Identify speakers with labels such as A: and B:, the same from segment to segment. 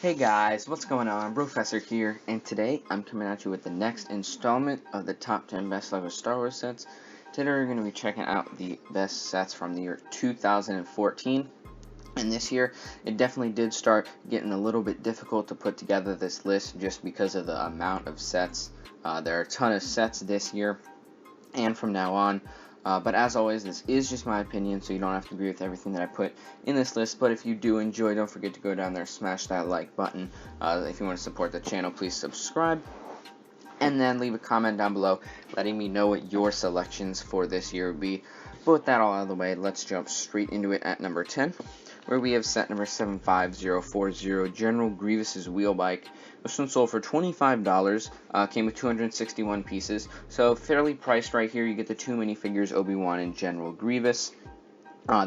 A: Hey guys, what's going on? Professor here, and today I'm coming at you with the next installment of the top 10 best LEGO Star Wars sets. Today we're going to be checking out the best sets from the year 2014. And this year, it definitely did start getting a little bit difficult to put together this list just because of the amount of sets. There are a ton of sets this year, and from now on. But as always, this is just my opinion, so you don't have to agree with everything that I put in this list. But if you do enjoy, don't forget to go down there, smash that like button. If you want to support the channel, please subscribe. And then leave a comment down below letting me know what your selections for this year would be. But with that all out of the way, let's jump straight into it at number 10, where we have set number 75040, General Grievous's wheel bike. This one sold for $25, came with 261 pieces, so fairly priced right here. You get the two minifigures, Obi-Wan and General Grievous.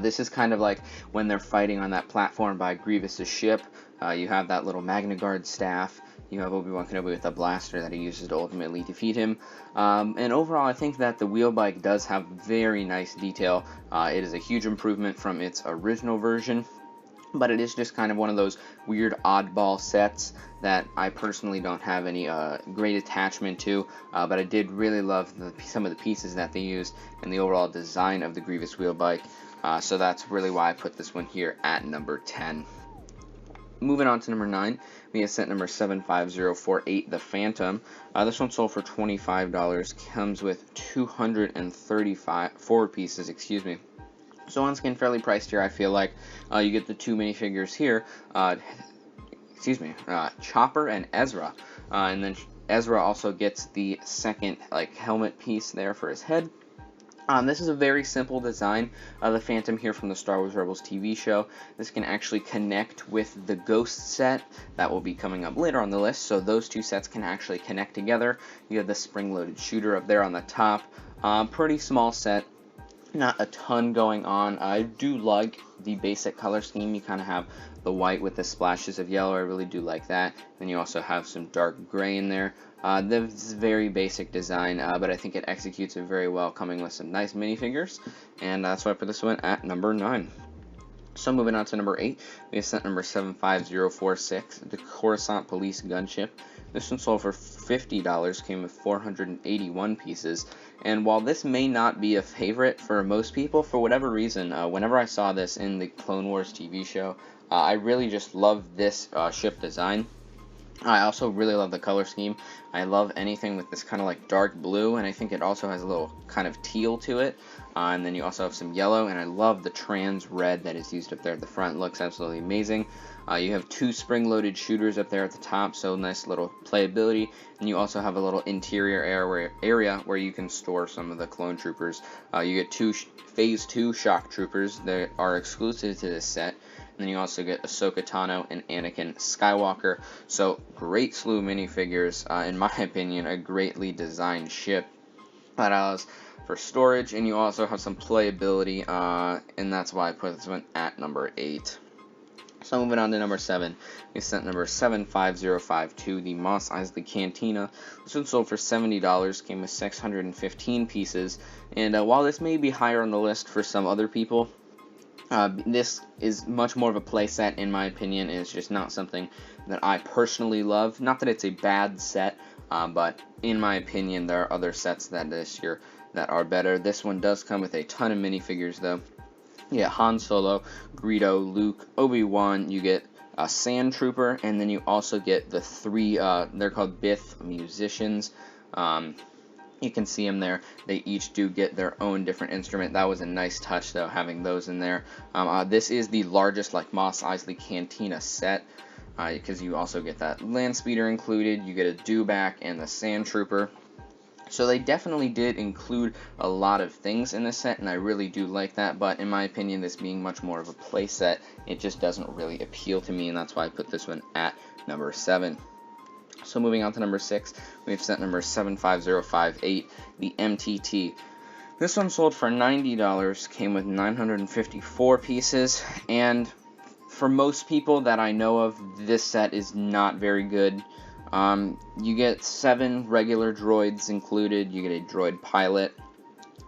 A: This is kind of like when they're fighting on that platform by Grievous's ship. You have that little Magna Guard staff. You have Obi-Wan Kenobi with a blaster that he uses to ultimately defeat him. And overall, I think that the wheel bike does have very nice detail. It is a huge improvement from its original version, but it is just kind of one of those weird oddball sets that I personally don't have any great attachment to, but I did really love some of the pieces that they used and the overall design of the Grievous wheel bike. So that's really why I put this one here at number 10. Moving on to number 9, we have set number 75048, the Phantom. This one sold for $25, comes with 234 pieces, So once again, fairly priced here, I feel like. You get the two minifigures here, Chopper and Ezra. And then Ezra also gets the second helmet piece there for his head. This is a very simple design of the Phantom here from the Star Wars Rebels TV show. This can actually connect with the Ghost set that will be coming up later on the list, so those two sets can actually connect together. You have the spring-loaded shooter up there on the top. Pretty small set, not a ton going on. I do like the basic color scheme. You kind of have the white with the splashes of yellow. I really do like that. Then you also have some dark gray in there. This is very basic design, but I think it executes it very well, coming with some nice minifigures, and that's why I put this one at number 9. So moving on to number 8, we have set number 75046, the Khorasan Police Gunship. This one sold for $50, came with 481 pieces, and while this may not be a favorite for most people, for whatever reason, whenever I saw this in the Clone Wars TV show, I really just loved this ship design. I also really love the color scheme. I love anything with this kind of like dark blue, and I think it also has a little kind of teal to it. And then you also have some yellow, and I love the trans red that is used up there at the front. It looks absolutely amazing. You have two spring-loaded shooters up there at the top, so nice little playability. And you also have a little interior area where you can store some of the clone troopers. You get two Phase 2 shock troopers that are exclusive to this set. And then you also get Ahsoka Tano and Anakin Skywalker. So great slew of minifigures. In my opinion, a greatly designed ship that allows for storage, and you also have some playability, and that's why I put this one at number 8. So moving on to number 7, we set number 75052, the Mos Eisley Cantina. This one sold for $70, came with 615 pieces, and while this may be higher on the list for some other people, this is much more of a playset in my opinion, and it's just not something that I personally love. Not that it's a bad set, but in my opinion, there are other sets that this year that are better. This one does come with a ton of minifigures though. You get Han Solo, Greedo, Luke, Obi-Wan, you get a Sand Trooper, and then you also get the three, they're called Bith musicians. You can see them there. They each do get their own different instrument. That was a nice touch, though, having those in there. This is the largest, Mos Eisley Cantina set, because you also get that land speeder included. You get a dewback and the Sand Trooper. So they definitely did include a lot of things in this set, and I really do like that. But in my opinion, this being much more of a play set, it just doesn't really appeal to me, and that's why I put this one at number 7. So moving on to number 6, we have set number 75058, the MTT. This one sold for $90, came with 954 pieces, and for most people that I know of, this set is not very good. You get 7 regular droids included. You get a droid pilot,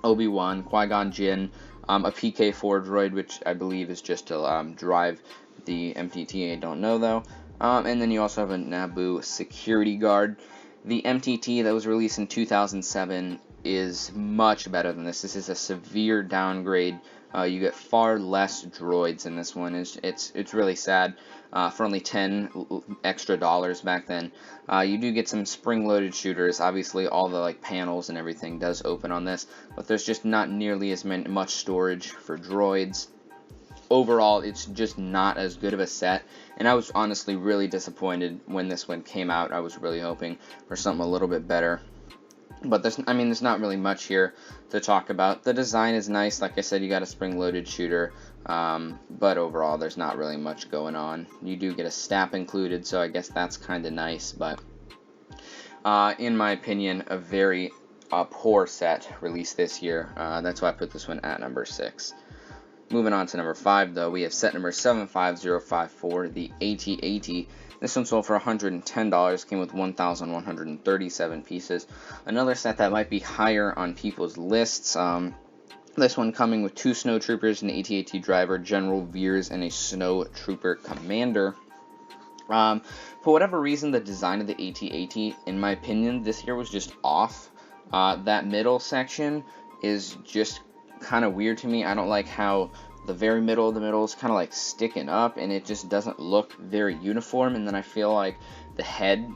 A: Obi-Wan, Qui-Gon Jinn, a PK-4 droid, which I believe is just to drive the MTT I don't know though. And then you also have a Naboo security guard. The MTT that was released in 2007 is much better than this. This is a severe downgrade. You get far less droids in this one. It's really sad. For only $10 extra back then, you do get some spring-loaded shooters. Obviously, all the like panels and everything does open on this, but there's just not nearly as much storage for droids. Overall, it's just not as good of a set, and I was honestly really disappointed when this one came out. I was really hoping for something a little bit better. But there's not really much here to talk about. The design is nice. Like I said, you got a spring-loaded shooter, but overall, there's not really much going on. You do get a STAP included, so I guess that's kind of nice. But in my opinion, a very poor set released this year. That's why I put this one at number 6. Moving on to number 5, though, we have set number 75054, the AT-AT. This one sold for $110, came with 1,137 pieces. Another set that might be higher on people's lists. This one coming with 2 Snow Troopers, an AT-AT driver, General Veers, and a Snow Trooper commander. For whatever reason, the design of the AT-AT, in my opinion, this year was just off. That middle section is just kind of weird to me. I don't like how the very middle of the middle is kind of like sticking up, and it just doesn't look very uniform. And then I feel like the head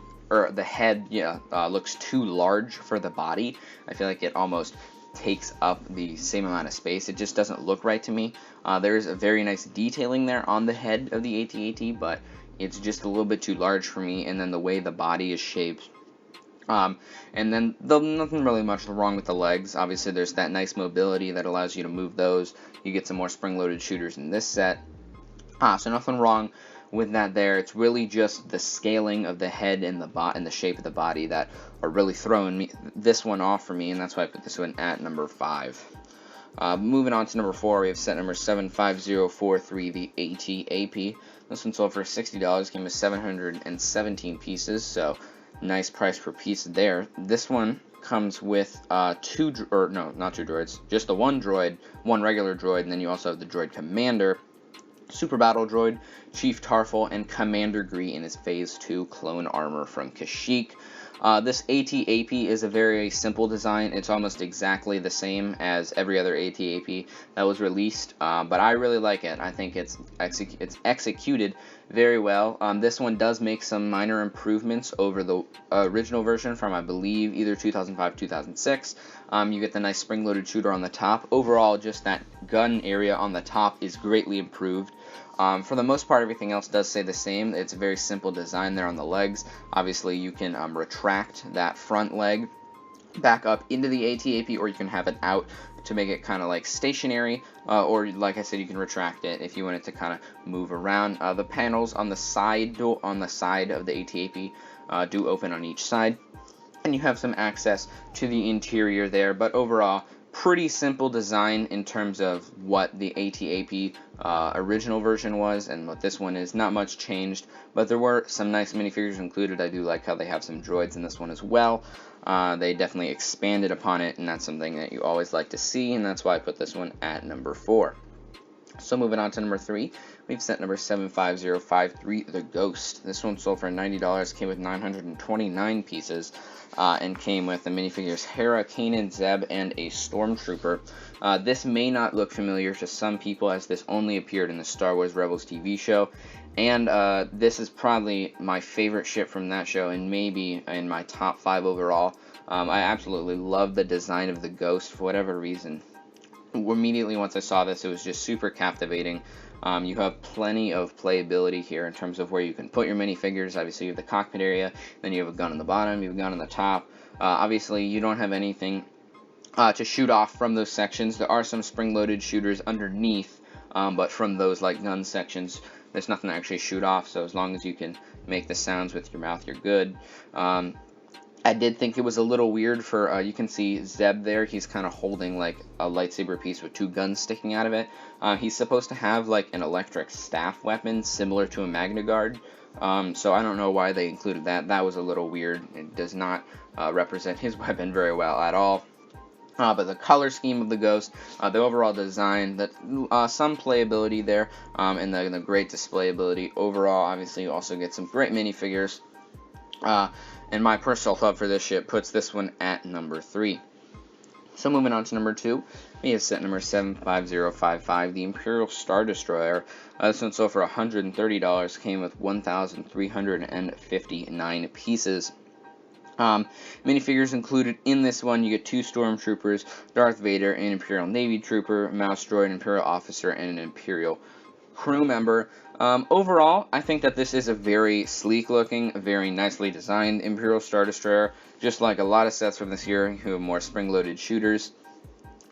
A: looks too large for the body. I feel like it almost takes up the same amount of space. It just doesn't look right to me. There's a very nice detailing there on the head of the AT-AT, but it's just a little bit too large for me. And then the way the body is shaped. And then nothing really much wrong with the legs. Obviously, there's that nice mobility that allows you to move those. You get some more spring-loaded shooters in this set. So nothing wrong with that there. It's really just the scaling of the head and the shape of the body that are really throwing this one off for me, and that's why I put this one at number 5. Moving on to number 4, we have set number 75043, the AT-AP. This one sold for $60, came with 717 pieces, so nice price per piece there. This one comes with not two droids, just the one regular droid, and then you also have the droid commander, Super Battle Droid, Chief Tarful, and Commander Gree in his Phase 2 clone armor from Kashyyyk. This AT-AP is a very simple design. It's almost exactly the same as every other AT-AP that was released, but I really like it. I think it's executed very well. This one does make some minor improvements over the original version from, I believe, either 2005 2006. You get the nice spring-loaded shooter on the top. Overall, just that gun area on the top is greatly improved. For the most part, everything else does stay the same. It's a very simple design there on the legs. Obviously, you can retract that front leg back up into the AT-AP, or you can have it out to make it kind of like stationary, or like I said, you can retract it if you want it to kind of move around. The panels on the side of the AT-AP do open on each side, and you have some access to the interior there. But overall, pretty simple design in terms of what the AT-AP original version was and what this one is. Not much changed, but there were some nice minifigures included. I do like how they have some droids in this one as well. They definitely expanded upon it, and that's something that you always like to see, and that's why I put this one at number 4. So moving on to number 3, we've set number 75053, the Ghost. This one sold for $90, came with 929 pieces, and came with the minifigures Hera, Kanan, Zeb, and a Stormtrooper. This may not look familiar to some people, as this only appeared in the Star Wars Rebels TV show, and this is probably my favorite ship from that show, and maybe in my top 5 overall. I absolutely love the design of the Ghost for whatever reason. Immediately once I saw this, it was just super captivating. You have plenty of playability here in terms of where you can put your minifigures. Obviously, you have the cockpit area, then you have a gun on the bottom, you have a gun on the top. Obviously, you don't have anything to shoot off from those sections. There are some spring-loaded shooters underneath, but from those like gun sections, there's nothing to actually shoot off, so as long as you can make the sounds with your mouth, you're good. I did think it was a little weird for, you can see Zeb there, he's kind of holding like a lightsaber piece with 2 guns sticking out of it. He's supposed to have like an electric staff weapon similar to a Magna Guard, so I don't know why they included that. That was a little weird. It does not represent his weapon very well at all. But the color scheme of the Ghost, the overall design, some playability there, and the great displayability. Overall, obviously, you also get some great minifigures. And my personal love for this ship puts this one at number 3. So moving on to number 2, we have set number 75055, the Imperial Star Destroyer. This one sold for $130, came with 1,359 pieces. Minifigures included in this one, you get 2 Stormtroopers, Darth Vader, an Imperial Navy Trooper, Mouse Droid, an Imperial Officer, and an Imperial crew member. Overall, I think that this is a very sleek looking, very nicely designed Imperial Star Destroyer, just like a lot of sets from this year who have more spring-loaded shooters.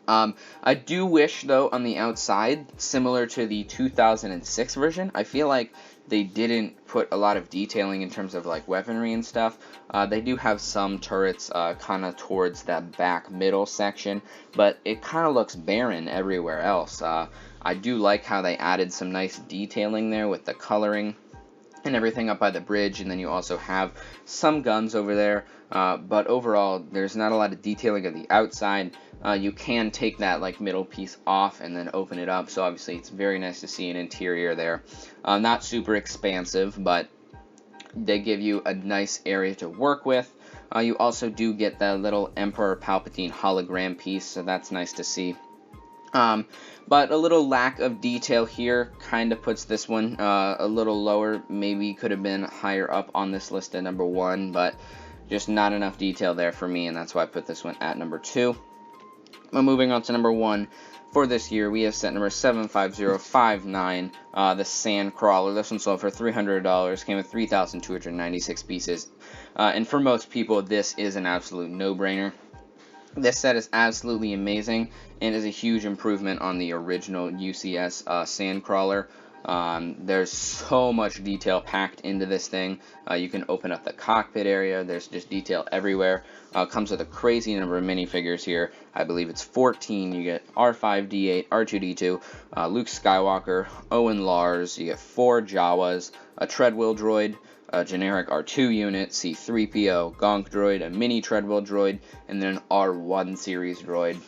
A: I do wish, though, on the outside, similar to the 2006 version, I feel like they didn't put a lot of detailing in terms of like weaponry and stuff. They do have some turrets kind of towards that back middle section, but it kind of looks barren everywhere else. I do like how they added some nice detailing there with the coloring and everything up by the bridge, and then you also have some guns over there, but overall there's not a lot of detailing of the outside. You can take that like middle piece off and then open it up, so obviously it's very nice to see an interior there. Not super expansive, but they give you a nice area to work with. You also do get the little Emperor Palpatine hologram piece, so that's nice to see. But a little lack of detail here kind of puts this one a little lower. Maybe could have been higher up on this list at number 1, but just not enough detail there for me, and that's why I put this one at number 2. Well, moving on to number 1 for this year, we have set number 75059, the Sandcrawler. This one sold for $300, came with 3,296 pieces, and for most people, this is an absolute no-brainer. This set is absolutely amazing and is a huge improvement on the original UCS Sandcrawler. There's so much detail packed into this thing. You can open up the cockpit area. There's just detail everywhere. Comes with a crazy number of minifigures here. I believe it's 14. You get R5-D8, R2-D2, Luke Skywalker, Owen Lars. You get 4 Jawas, a Treadwheel droid, a generic R2 unit, C-3PO, Gonk droid, a mini Treadwheel droid, and then an R1 series droid.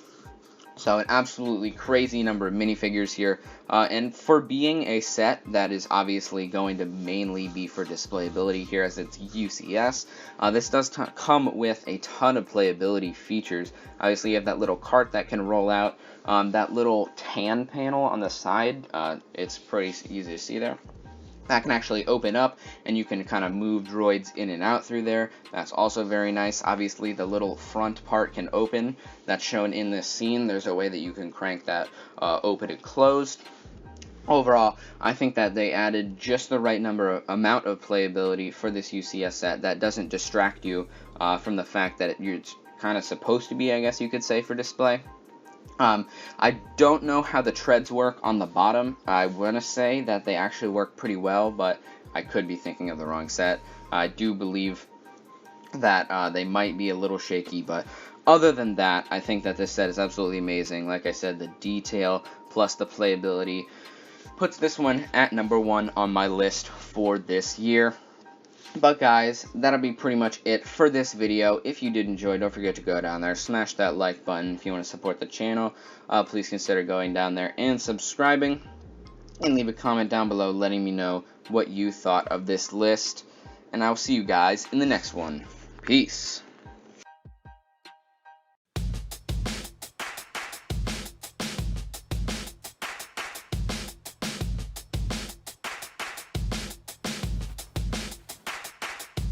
A: So an absolutely crazy number of minifigures here, and for being a set that is obviously going to mainly be for displayability here as it's UCS, this does come with a ton of playability features. Obviously you have that little cart that can roll out, that little tan panel on the side, it's pretty easy to see there. That can actually open up, and you can kind of move droids in and out through there. That's also very nice. Obviously, the little front part can open. That's shown in this scene. There's a way that you can crank that open and closed. Overall, I think that they added just the right amount of playability for this UCS set that doesn't distract you from the fact that it's kind of supposed to be, I guess you could say, for display. I don't know how the treads work on the bottom. I want to say that they actually work pretty well, but I could be thinking of the wrong set. I do believe that they might be a little shaky, but other than that, I think that this set is absolutely amazing. Like I said, the detail plus the playability puts this one at number 1 on my list for this year. But guys, that'll be pretty much it for this video. If you did enjoy, don't forget to go down there, smash that like button. If you want to support the channel, please consider going down there and subscribing. And leave a comment down below letting me know what you thought of this list. And I'll see you guys in the next one. Peace.